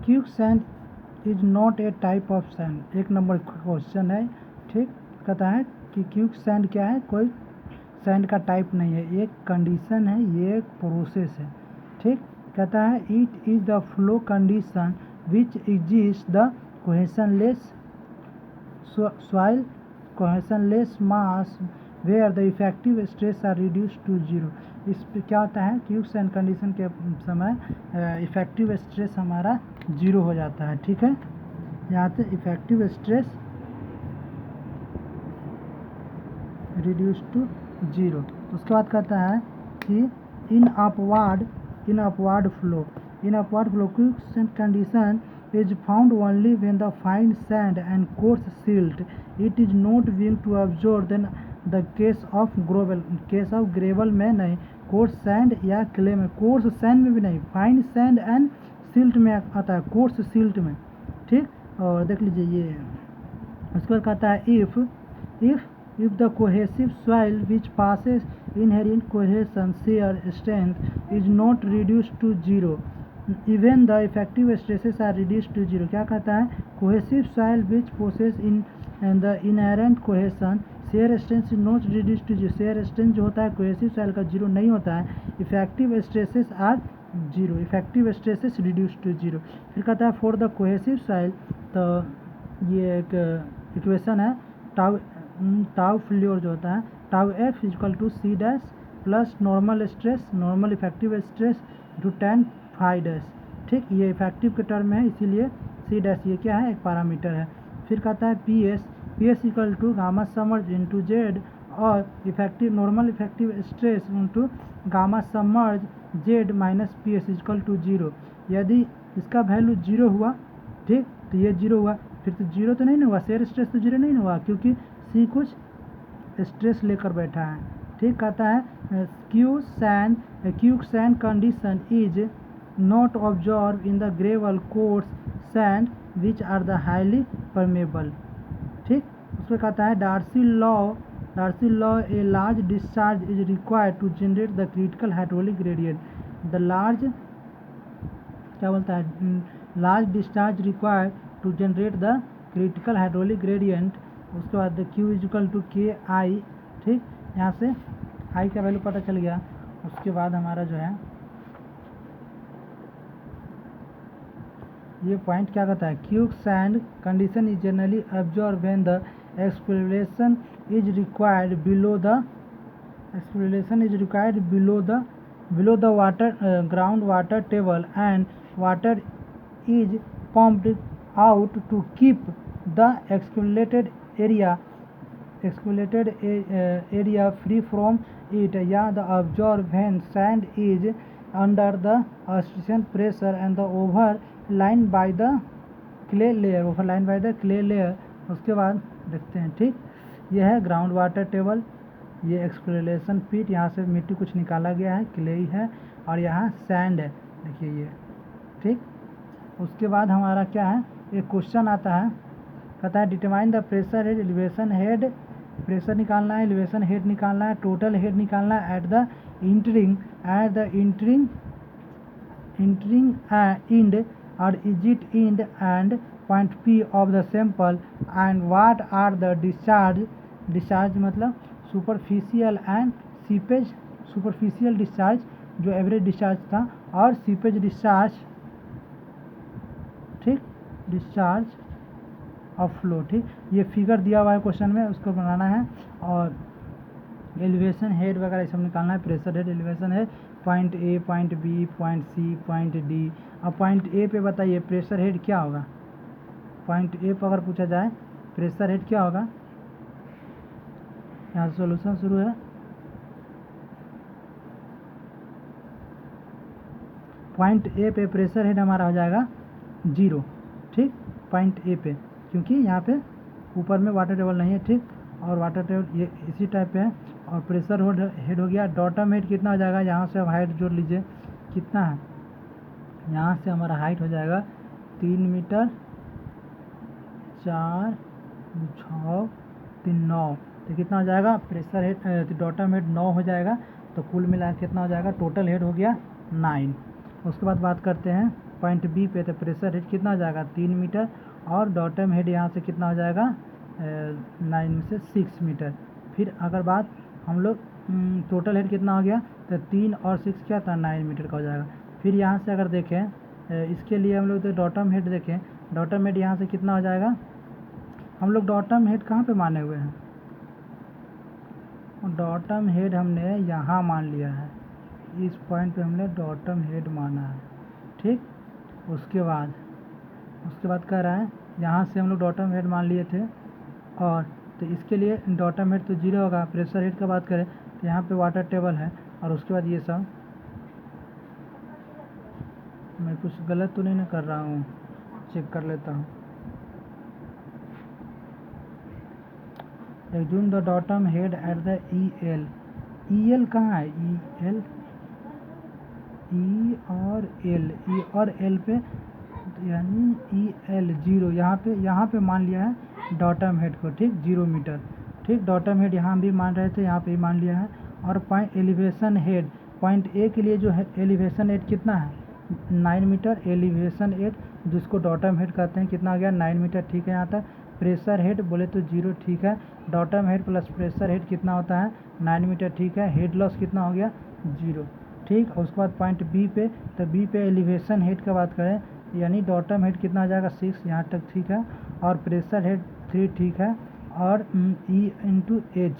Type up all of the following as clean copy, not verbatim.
Quick sand is not a type of sand, एक number question है। ठीक, कहता है कि क्विक सैंड क्या है, कोई सैंड का टाइप नहीं है, एक कंडीशन है, ये एक प्रोसेस है। ठीक, कहता है it is the flow condition which exist the cohesionless soil cohesionless mass where the effective stress are reduce to zero. इस पे क्या होता है, क्विक सैंड कंडीशन के समय इफेक्टिव स्ट्रेस हमारा जीरो हो जाता है। ठीक है, यहाँ से effective stress reduce to zero. उसके बाद कहता है कि in upward flow quick sand condition is found only when the fine sand and coarse silt it is not being to absorb than the case of gravel में नहीं, coarse sand या clay में, coarse sand में भी नहीं, fine sand and silt में आता है, coarse silt में। ठीक, और देख लीजिए ये उसके बाद कहता है if the cohesive soil which passes inherent cohesion shear strength is not reduced to zero even the effective stresses are reduced to zero। क्या कहता है, cohesive soil which possesses in the inherent cohesion shear strength is not reduced to zero, shear strength जो होता है cohesive soil का zero नहीं होता है, effective stresses are zero, effective stresses reduced to zero। फिर कहता है for the cohesive soil, तो ये एक इक्वेशन है टाउ फ्लोर जो होता है tau F equal to C dash plus normal stress normal effective stress to tan phi dash. ठीक, ये इफेक्टिव के टर्म है इसीलिए सी डैश ये क्या है, एक पैरामीटर है। फिर कहता है P S equal to gamma submerge into Z और effective normal effective stress into gamma submerge Z minus P S equal to zero. यदि इसका वैल्यू जीरो हुआ, ठीक, तो ये जीरो हुआ, फिर तो जीरो तो नहीं ना हुआ, शेयर स्ट्रेस तो जीरो नहीं हुआ क्योंकि सी कुछ स्ट्रेस लेकर बैठा है। ठीक, कहता है quick sand condition is not observe in the gravel coarse sand which are the highly permeable. ठीक, उसमें कहता है Darcy law a large discharge is required to generate the critical hydraulic gradient. The large क्या बोलता है, large discharge required to generate the critical hydraulic gradient. उसके बाद Q is equal to के आई। ठीक, यहाँ से आई का वैल्यू पता चल गया। उसके बाद हमारा जो है ये पॉइंट क्या कहता है, quick sand condition is generally observe when the exploration is required below the water ground water table and water is pumped out to keep the excavated area free from it, या the observed when sand is under the sufficient pressure and the overlain by the clay layer। उसके बाद देखते हैं। ठीक, यह है ground water table, ये exploration पिट, यहाँ से मिट्टी कुछ निकाला गया है, क्ले है, और यहाँ सैंड है, देखिए ये। ठीक, उसके बाद हमारा क्या है, एक क्वेश्चन आता है, कहता है determine the pressure head elevation head, pressure निकालना है, एलिवेशन हेड निकालना है, टोटल हेड निकालना है एट द इंटरिंग एंड और exit end and point P of the sample and what are the discharge मतलब superficial and seepage, superficial discharge जो average discharge था, और सीपेज डिस्चार्ज। ठीक, डिस्चार्ज ऑफ फ्लो। ठीक, ये फिगर दिया हुआ है क्वेश्चन में, उसको बनाना है, और एलिवेशन हेड वगैरह सब निकालना है, pressure head, elevation head, point A, point B, point C, point D. अब पॉइंट ए पे बताइए प्रेशर हेड क्या होगा, पॉइंट ए पर अगर पूछा जाए प्रेशर हेड क्या होगा, यहाँ सॉल्यूशन शुरू है। पॉइंट ए पे प्रेशर हेड हमारा हो जाएगा जीरो। ठीक, पॉइंट ए पे, क्योंकि यहाँ पे ऊपर में वाटर टेबल नहीं है। ठीक, और वाटर टेबल ये इसी टाइप पे है, और प्रेशर हेड हो गया। डॉटम हेड कितना हो जाएगा, यहाँ से अब हाइट जोड़ लीजिए कितना है, यहाँ से हमारा हाइट हो जाएगा 3 मीटर 4 6 3 9, तो कितना हो जाएगा प्रेशर हेड डॉटम हेड 9 हो जाएगा, तो कुल मिला कितना हो जाएगा, टोटल हेड हो गया 9। उसके बाद बात करते हैं पॉइंट बी पे, तो प्रेशर हेड कितना हो जाएगा 3 मीटर, और बॉटम हेड यहाँ से कितना हो जाएगा 9 में से 6 मीटर। फिर अगर बात हम लोग टोटल हेड कितना हो गया, तो 3 और 6 क्या था 9 मीटर का हो जाएगा। फिर यहाँ से अगर देखें इसके लिए हम लोग तो बॉटम हेड देखें, बॉटम हेड यहाँ से कितना हो जाएगा, हम लोग बॉटम हेड कहाँ पे माने हुए हैं, बॉटम हेड हमने यहाँ मान लिया है, इस पॉइंट पे हमने बॉटम हेड माना है, ठीक। उसके बाद कह रहा है यहाँ से हम लोग बॉटम हेड मान लिए थे, और तो इसके लिए बॉटम हेड तो 0 होगा। प्रेशर हेड का बात करें तो यहाँ पे वाटर टेबल है, और उसके बाद ये सब, मैं कुछ गलत तो नहीं ना कर रहा हूँ, चेक कर लेता हूँ। Assume the bottom head at the EL कहाँ है, E और L पे, यानी EL 0 यहाँ पे मान लिया है बॉटम हेड को, ठीक 0 मीटर, ठीक। बॉटम हेड यहाँ भी मान रहे थे, यहाँ पे मान लिया है। और पॉइंट एलिवेशन हेड, पॉइंट ए के लिए जो है एलिवेशन हेड कितना है 9 मीटर, एलिवेशन हेड जिसको बॉटम हेड कहते हैं कितना आ गया 9 मीटर, ठीक है। यहाँ तक प्रेशर हेड बोले तो 0, ठीक है। Bottom head plus pressure head कितना होता है 9 मीटर, ठीक है। हेड लॉस कितना हो गया 0, ठीक। उसके बाद पॉइंट बी पे, तो बी पे एलिवेशन हेड का बात करें, यानी बॉटम हेड कितना आ जाएगा 6, यहाँ तक ठीक है। और प्रेशर हेड 3, ठीक है। और E इंटू एच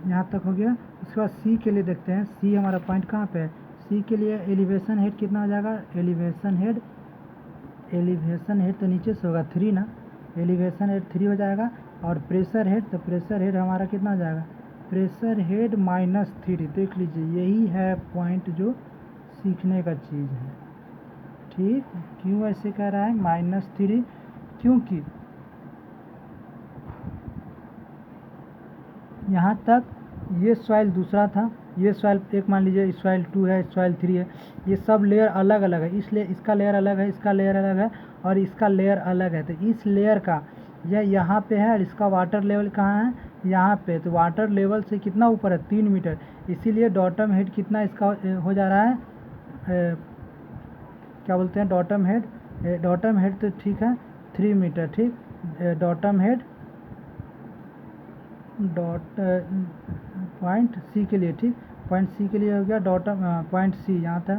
यहाँ तक हो गया। उसके बाद सी के लिए देखते हैं, सी हमारा पॉइंट कहाँ पे है, सी के लिए एलिवेशन हेड कितना आ जाएगा, एलिवेशन हेड तो नीचे से होगा 3 ना, एलिवेशन हेड 3 हो जाएगा। और प्रेशर हेड, तो प्रेशर हेड हमारा कितना आ जाएगा, प्रेशर हेड -3। देख लीजिए यही है पॉइंट जो सीखने का चीज़ है, ठीक। क्यों ऐसे कह रहा है -3, क्योंकि यहाँ तक ये सॉइल दूसरा था, ये सॉइल एक मान लीजिए सॉइल 2 है, सॉइल 3 है, ये सब लेयर अलग अलग है, इसलिए इसका लेयर अलग है, इसका लेयर अलग है, और इसका लेयर अलग है। तो इस लेयर का यह यहाँ पे है, और इसका वाटर लेवल कहाँ है यहाँ पे, तो वाटर लेवल से कितना ऊपर है 3 मीटर, इसीलिए बॉटम हेड कितना इसका हो जा रहा है क्या बोलते हैं बॉटम हेड तो ठीक है 3 मीटर, ठीक। बॉटम हेड पॉइंट सी के लिए, ठीक, पॉइंट सी के लिए हो गया पॉइंट सी यहाँ था,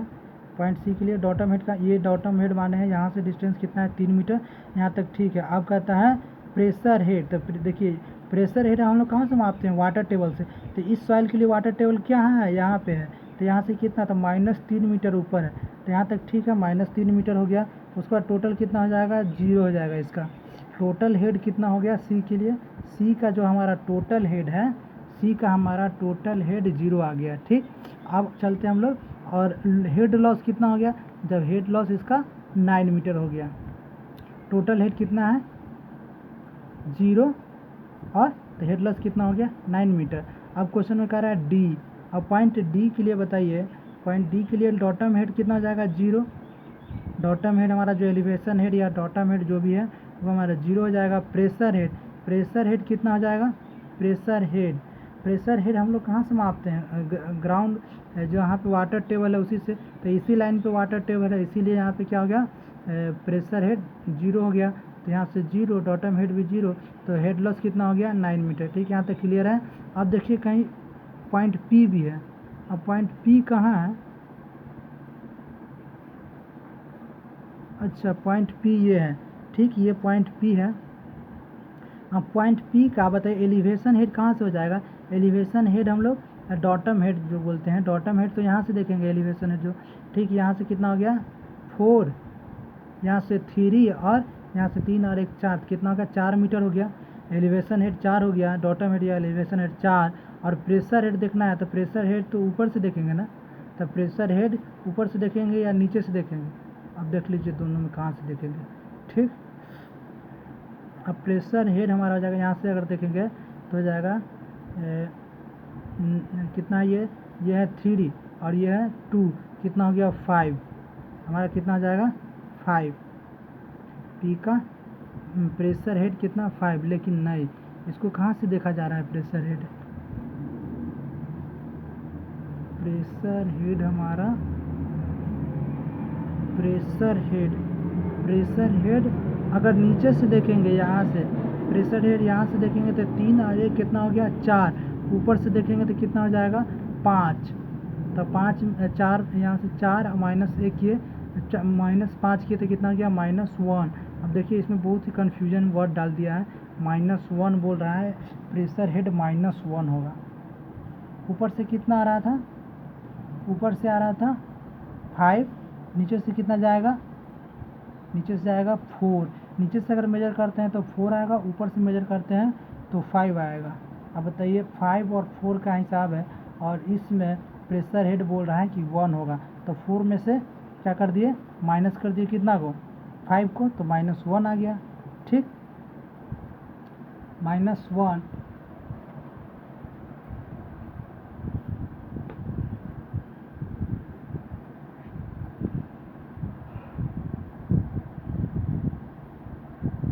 पॉइंट सी के लिए बॉटम हेड का, ये बॉटम हेड माने हैं, यहाँ से डिस्टेंस कितना है 3 मीटर, यहाँ तक ठीक है। अब कहता है प्रेशर हेड, तो देखिए प्रेशर हेड हम लोग कहाँ से मापते हैं वाटर टेबल से, तो इस सॉइल के लिए वाटर टेबल क्या है यहाँ पे है, तो यहाँ से कितना था -3 मीटर ऊपर है, तो यहाँ तक ठीक है -3 मीटर हो गया। उसके बाद टोटल कितना हो जाएगा 0 हो जाएगा। इसका टोटल हेड कितना हो गया सी के लिए, सी का जो हमारा टोटल हेड है, सी का हमारा टोटल हेड 0 आ गया, ठीक। अब चलते हैं हम लोग, और हेड लॉस कितना हो गया, जब हेड लॉस इसका 9 मीटर हो गया, टोटल हेड कितना है 0, और तो हेड लॉस कितना हो गया 9 मीटर। अब क्वेश्चन में कह रहा है डी, अब पॉइंट डी के लिए बताइए, पॉइंट डी के लिए बॉटम हेड कितना हो जाएगा 0, बॉटम हेड हमारा जो एलिवेशन हेड या बॉटम हेड जो भी है वो हमारा 0 हो जाएगा। प्रेशर हेड कितना हो जाएगा, प्रेशर हेड हम लोग कहाँ से मापते हैं ग्राउंड जो यहाँ पे वाटर टेबल है उसी से, तो इसी लाइन पे वाटर टेबल है, इसीलिए यहाँ पे क्या हो गया प्रेशर हेड 0 हो गया, तो यहाँ से 0, बॉटम हेड भी 0, तो हेड लॉस कितना हो गया 9 मीटर, ठीक। यहाँ तक क्लियर है। अब देखिए कहीं पॉइंट पी भी है, अब पॉइंट पी कहाँ है, अच्छा पॉइंट पी ये है, ठीक, ये पॉइंट पी है। अब पॉइंट पी का बताइए एलिवेशन हेड कहाँ से हो जाएगा, एलिवेशन हेड हम लोग बॉटम हेड जो बोलते हैं, बॉटम हेड तो यहाँ से देखेंगे एलिवेशन हेड जो, ठीक, यहाँ से कितना हो गया 4, यहाँ से 3, और यहाँ से 3 और 1 4, कितना हो गया 4 मीटर हो गया। एलिवेशन हेड 4 हो गया, बॉटम हेड या एलिवेशन हेड 4, और प्रेशर हेड देखना है तो प्रेशर हेड तो ऊपर से देखेंगे ना, तो प्रेशर हेड ऊपर से देखेंगे या नीचे से देखेंगे, अब देख लीजिए दोनों में कहाँ से देखेंगे, ठीक। अब प्रेशर हेड हमारा हो जाएगा यहाँ से अगर देखेंगे तो हो जाएगा कितना ये है 3 और ये है 2, कितना हो गया 5, हमारा कितना हो जाएगा 5, पी का प्रेशर हेड कितना 5, लेकिन नहीं, इसको कहाँ से देखा जा रहा है प्रेशर हेड, प्रेशर हेड हमारा प्रेशर हेड अगर नीचे से देखेंगे यहाँ से प्रेशर हेड यहाँ से देखेंगे तो 3 और 1 कितना हो गया 4, ऊपर से देखेंगे तो कितना हो जाएगा 5, तो 5 4 यहाँ से 4 -1 किए -5 किए तो कितना हो गया -1। अब देखिए इसमें बहुत ही कन्फ्यूजन वर्ड डाल दिया है, -1 बोल रहा है, प्रेशर हेड -1 होगा। ऊपर से कितना आ रहा था, ऊपर से आ रहा था 5, नीचे से कितना जाएगा, नीचे से जाएगा 4, नीचे से अगर मेजर करते हैं तो 4 आएगा, ऊपर से मेजर करते हैं तो 5 आएगा। अब बताइए 5 और 4 का हिसाब है और इसमें प्रेशर हेड बोल रहा है कि 1 होगा, तो 4 में से क्या कर दिए माइनस कर दिए कितना को 5 को, तो -1 आ गया। ठीक, -1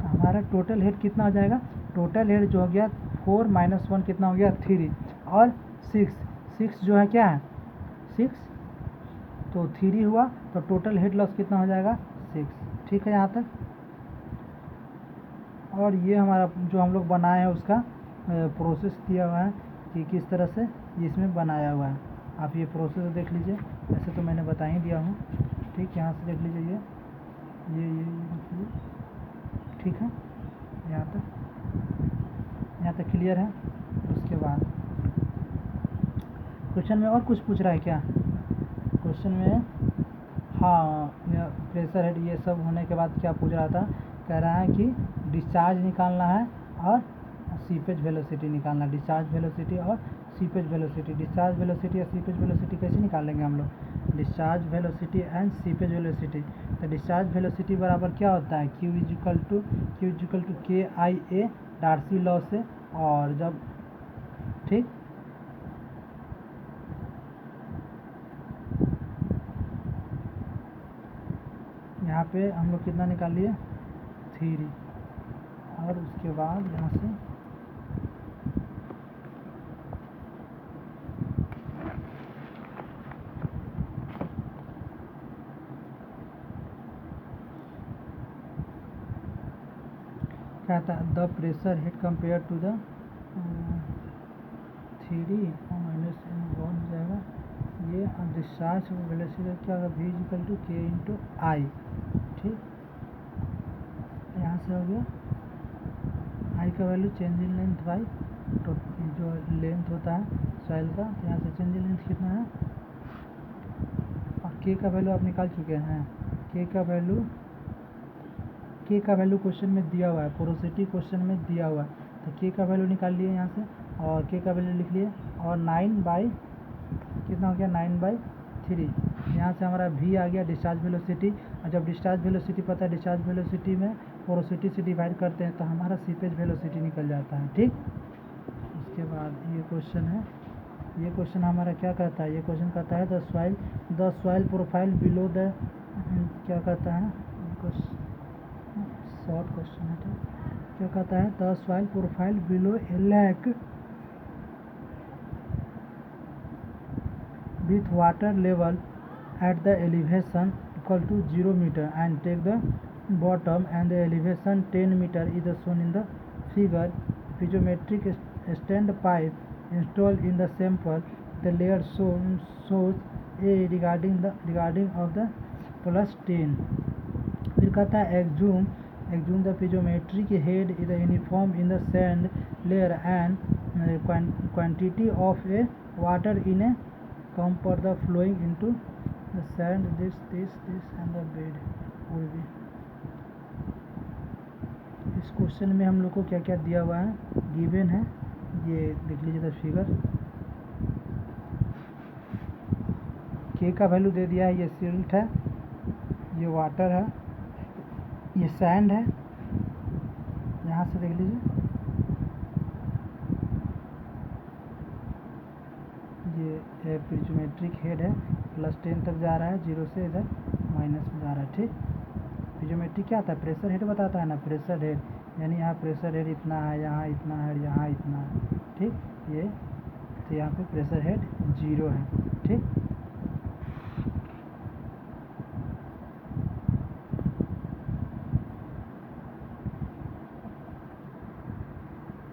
हमारा टोटल हेड कितना हो जाएगा, टोटल हेड जो हो गया 4 -1 कितना हो गया 3 और 6 जो है क्या है 6, तो 3 हुआ, तो टोटल हेड लॉस कितना हो जाएगा 6। ठीक है यहाँ तक। और ये हमारा जो हम लोग बनाए हैं उसका प्रोसेस दिया हुआ है कि किस तरह से इसमें बनाया हुआ है, आप ये प्रोसेस देख लीजिए, ऐसे तो मैंने बता ही दिया हूँ। ठीक, यहाँ से देख लीजिए ये देख लीजिए। ठीक है, यहाँ तक क्लियर है। उसके बाद क्वेश्चन में और कुछ पूछ रहा है क्या, क्वेश्चन में हाँ प्रेशर हेड ये सब होने के बाद क्या पूछ रहा था, कह रहा है कि डिस्चार्ज निकालना है और सीपेज वेलोसिटी निकालना, डिस्चार्ज वेलोसिटी और सीपेज वेलोसिटी। डिस्चार्ज वेलोसिटी और सीपेज वेलोसिटी कैसे निकालेंगे हम लोग, discharge velocity and seepage velocity. तो डिस्चार्ज वेलोसिटी बराबर क्या होता है Q = KIA डार्सी लॉ से, और जब ठीक यहाँ पे हम लोग कितना निकाल लिए 3, और उसके बाद यहाँ से क्या था, the pressure head compare to the 3 और -1 हो जाएगा ये, डिस्चार्ज वेलोसिटी क्या होगा V = K × I। ठीक, यहाँ से हो गया I का value change in length by तो जो लेंथ होता है सॉइल का, तो यहाँ से चेंज इन लेंथ कितना है, और K का वैल्यू आप निकाल चुके हैं। K का वैल्यू क्वेश्चन में दिया हुआ है, पोरोसिटी क्वेश्चन में दिया हुआ है, तो K का वैल्यू निकाल लिए यहाँ से, और K का वैल्यू लिख लिए, और 9 बाई कितना हो गया 9/3। यहाँ से हमारा V आ गया डिस्चार्ज वेलोसिटी, और जब डिस्चार्ज वेलोसिटी पता है डिस्चार्ज वेलोसिटी में पोरोसिटी से डिवाइड करते हैं तो हमारा सीपेज वेलोसिटी निकल जाता है। ठीक, उसके बाद ये क्वेश्चन है, ये क्वेश्चन हमारा क्या कहता है, ये क्वेश्चन कहता है the soil profile below the क्या कहता है, शॉर्ट क्वेश्चन है, क्या कहता है the soil profile below A lake with water level at the elevation equal to 0 meter and take the bottom and the elevation 10 meter is shown in the figure. Piezometric stand pipe installed in the sample, the layer shows a regarding of the +10। फिर कहता है exhume the piezometric head is uniform in the sand layer and quantity of a water in a come for the flowing into the sand, this and the bed will be। इस question में हम लोग को क्या क्या दिया हुआ है, गिवन है, ये देख लीजिए फिगर। K का वैल्यू दे दिया है, ये सिल्ट है, ये वाटर है, ये सैंड है, यहाँ से देख लीजिए ये पिजोमेट्रिक हेड है, +10 तक जा रहा है, 0 से इधर माइनस में जा रहा है। ठीक, पिजोमेट्रिक क्या आता है, प्रेशर हेड बताता है ना, प्रेशर हेड यानी यहाँ प्रेशर हेड इतना है, यहाँ इतना है, यहाँ इतना है। ठीक, ये तो यहाँ पे प्रेशर हेड 0 है। ठीक।